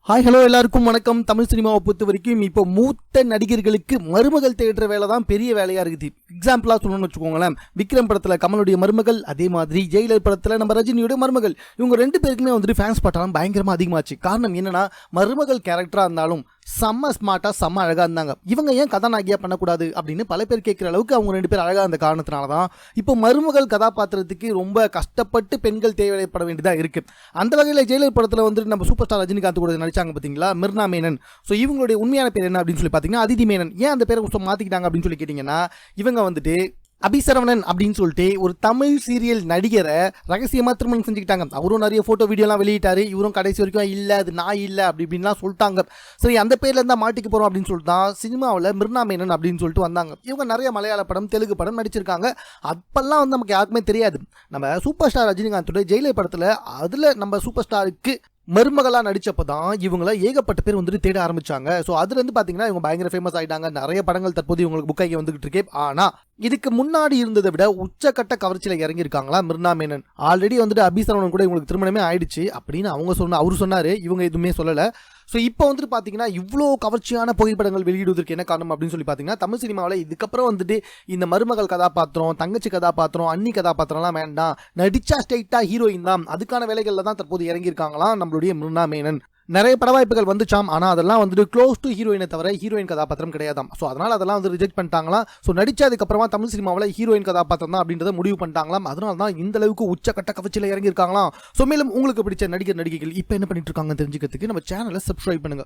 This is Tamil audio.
ஹாய் ஹலோ எல்லாருக்கும் வணக்கம். தமிழ் சினிமாவை பொறுத்த வரைக்கும் இப்போ மூத்த நடிகர்களுக்கு மருமகள் தேடுற வேலை தான் பெரிய வேலையாக இருக்குது. எக்ஸாம்பிளாக சொல்லணும்னு வச்சுக்கோங்களேன், விக்ரம் படத்தில் கமலுடைய மருமகள், அதே மாதிரி ஜெயிலர் படத்தில் நம்ம ரஜினியோட மருமகள், இவங்க ரெண்டு பேருக்குமே வந்துட்டு ஃபேன்ஸ் பட்டாலும் பயங்கரமாக அதிகமாச்சு. காரணம் என்னன்னா, மருமகள் கேரக்டராக இருந்தாலும் செம்ம ஸ்மார்ட்டாக செம்ம அழகாக இருந்தாங்க. இவங்க ஏன் கதாநாயகியாக பண்ணக்கூடாது அப்படின்னு பல பேர் கேட்குற அளவுக்கு அவங்க ரெண்டு பேர் அழகாக இருந்த காரணத்தினால தான் இப்போ மருமகள் கதாபாத்திரத்துக்கு ரொம்ப கஷ்டப்பட்டு பெண்கள் தேவைப்பட வேண்டியதாக இருக்குது. அந்த வகையில் ஜெயிலர் படத்தில் வந்துட்டு நம்ம சூப்பர் ஸ்டார் ரஜினிகாந்த் கூட நடிச்சாங்க பார்த்தீங்களா, மிர்னா மேனன். ஸோ இவங்களுடைய உண்மையான பேர் என்ன அப்படின்னு சொல்லி பார்த்தீங்கன்னா அதிதி மேனன். ஏன் அந்த பேரை மாற்றிக்கிட்டாங்க அப்படின்னு சொல்லி கேட்டிங்கன்னா, இவங்க வந்துட்டு அபிசரவணன் அப்படின்னு சொல்லிட்டு ஒரு தமிழ் சீரியல் நடிகரை ரகசியமாக திருமணம் செஞ்சுக்கிட்டாங்க. அவரும் நிறைய ஃபோட்டோ வீடியோலாம் வெளியிட்டாரு. இவரும் கடைசி வரைக்கும் இல்லை அது நான் இல்லை அப்படி இப்படின்லாம் சொல்லிட்டாங்க. சரி, அந்த பேரில் இருந்தால் மாட்டிக்க போகிறோம் அப்படின்னு சொல்லிட்டு தான் சினிமாவில் மிர்னா மேனன் அப்படின்னு சொல்லிட்டு வந்தாங்க. இவங்க நிறைய மலையாள படம், தெலுங்கு படம் நடிச்சிருக்காங்க. அப்பெல்லாம் வந்து நமக்கு யாருக்குமே தெரியாது. நம்ம சூப்பர் ஸ்டார் ரஜினிகாந்தோட ஜெயிலர் படத்தில் அதில் நம்ம சூப்பர் ஸ்டாருக்கு மருமகளாக நடித்தப்போ தான் இவங்கள ஏகப்பட்ட பேர் வந்துட்டு தேட ஆரம்பித்தாங்க. ஸோ அதுலேருந்து பார்த்தீங்கன்னா இவங்க பயங்கர ஃபேமஸ் ஆகிட்டாங்க. நிறைய படங்கள் தற்போது இவங்களுக்கு புக் ஆகி வந்துகிட்டு இருக்கே. ஆனால் இதுக்கு முன்னாடி இருந்ததை விட உச்சக்கட்ட கவர்ச்சியில் இறங்கியிருக்காங்களா மிர்னா மேனன். ஆல்ரெடி வந்துட்டு அபிசரவணன் கூட இவங்களுக்கு திருமணமே ஆயிடுச்சு அப்படின்னு அவர் சொன்னார். இவங்க எதுவுமே சொல்லலை. ஸோ இப்போ வந்துட்டு பார்த்தீங்கன்னா இவ்வளோ கவர்ச்சியான புகைப்படங்கள் வெளியிடுவதற்கு என்ன காரணம் அப்படின்னு சொல்லி பார்த்தீங்கன்னா, தமிழ் சினிமாவில் இதுக்கப்புறம் வந்துட்டு இந்த மருமகள் கதாபாத்திரம், தங்கச்சி கதாபாத்திரம், அன்னி கதாபாத்திரம்லாம் வேண்டாம், நடிச்சா ஸ்ட்ரைட்டாக ஹீரோயின் தான், அதுக்கான வேலைகளில் தான் தற்போது இறங்கியிருக்காங்களாம் நம்மளுடைய மிர்னா மேனன். நிறைய பட வாய்ப்புகள் வந்துச்சாம், ஆனால் அதெல்லாம் வந்துட்டு க்ளோஸ் டு ஹீரோயினை தவிர ஹீரோயின் கதாபாத்திரம் கிடையாதாம். ஸோ அதனால் அதெல்லாம் வந்து ரிஜெக்ட் பண்ணிட்டாங்களாம். ஸோ நடிச்சதுக்கப்புறமா தமிழ் சினிமாவில் ஹீரோயின் கதாபாத்திரம் தான் அப்படின்றத முடிவு பண்ணிட்டாங்களாம். அதனால தான் இந்த அளவுக்கு உச்சக்கட்ட கவர்ச்சியில் இறங்கியிருக்காங்களாம். ஸோ மேலும் உங்களுக்கு பிடிச்ச நடிகர் நடிகைகள் இப்போ என்ன பண்ணிட்டு இருக்காங்கன்னு தெரிஞ்சுக்கிறதுக்கு நம்ம சேனலை சப்ஸ்கிரைப் பண்ணுங்க.